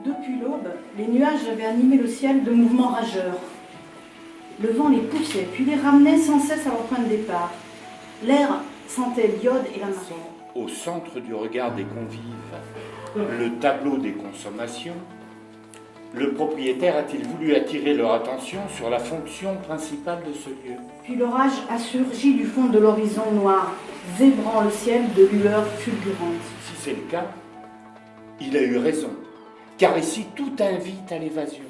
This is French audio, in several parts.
Depuis l'aube, les nuages avaient animé le ciel de mouvements rageurs. Le vent les poussait, puis les ramenait sans cesse à leur point de départ. L'air sentait l'iode et la marée. Au centre du regard des convives, le tableau des consommations, le propriétaire a-t-il voulu attirer leur attention sur la fonction principale de ce lieu? Puis l'orage a surgi du fond de l'horizon noir, zébrant le ciel de lueurs fulgurantes. Si c'est le cas, il a eu raison, car ici tout invite à l'évasion.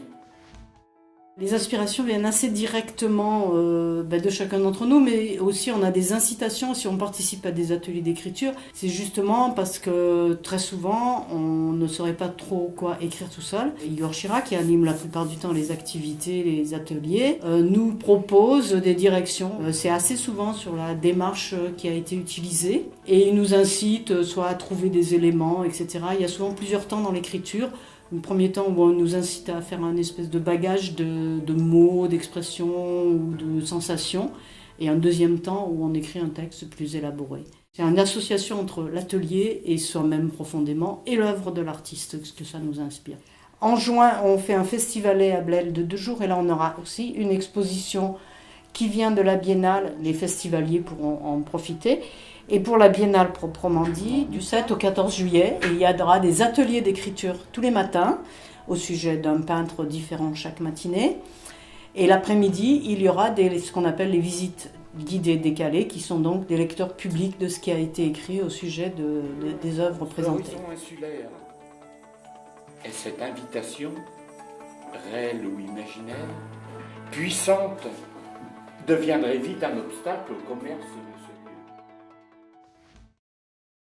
Les inspirations viennent assez directement de chacun d'entre nous, mais aussi on a des incitations si on participe à des ateliers d'écriture. C'est justement parce que très souvent on ne saurait pas trop quoi écrire tout seul. Igor Chirac, qui anime la plupart du temps les activités, les ateliers, nous propose des directions. C'est assez souvent sur la démarche qui a été utilisée et il nous incite soit à trouver des éléments, etc. Il y a souvent plusieurs temps dans l'écriture. Un premier temps où on nous incite à faire un espèce de bagage de mots, d'expressions ou de sensations, et un deuxième temps où on écrit un texte plus élaboré. C'est une association entre l'atelier et soi-même profondément, et l'œuvre de l'artiste, ce que ça nous inspire. En juin, on fait un festivalet à Blel de 2 jours, et là on aura aussi une exposition qui vient de la Biennale, les festivaliers pourront en profiter. Et pour la Biennale proprement dit, du 7 au 14 juillet, il y aura des ateliers d'écriture tous les matins, au sujet d'un peintre différent chaque matinée. Et l'après-midi, il y aura ce qu'on appelle les visites guidées décalées, qui sont donc des lecteurs publics de ce qui a été écrit au sujet des œuvres présentées. L'horizon insulaire est cette invitation, réelle ou imaginaire, puissante, deviendrait vite un obstacle au commerce de ce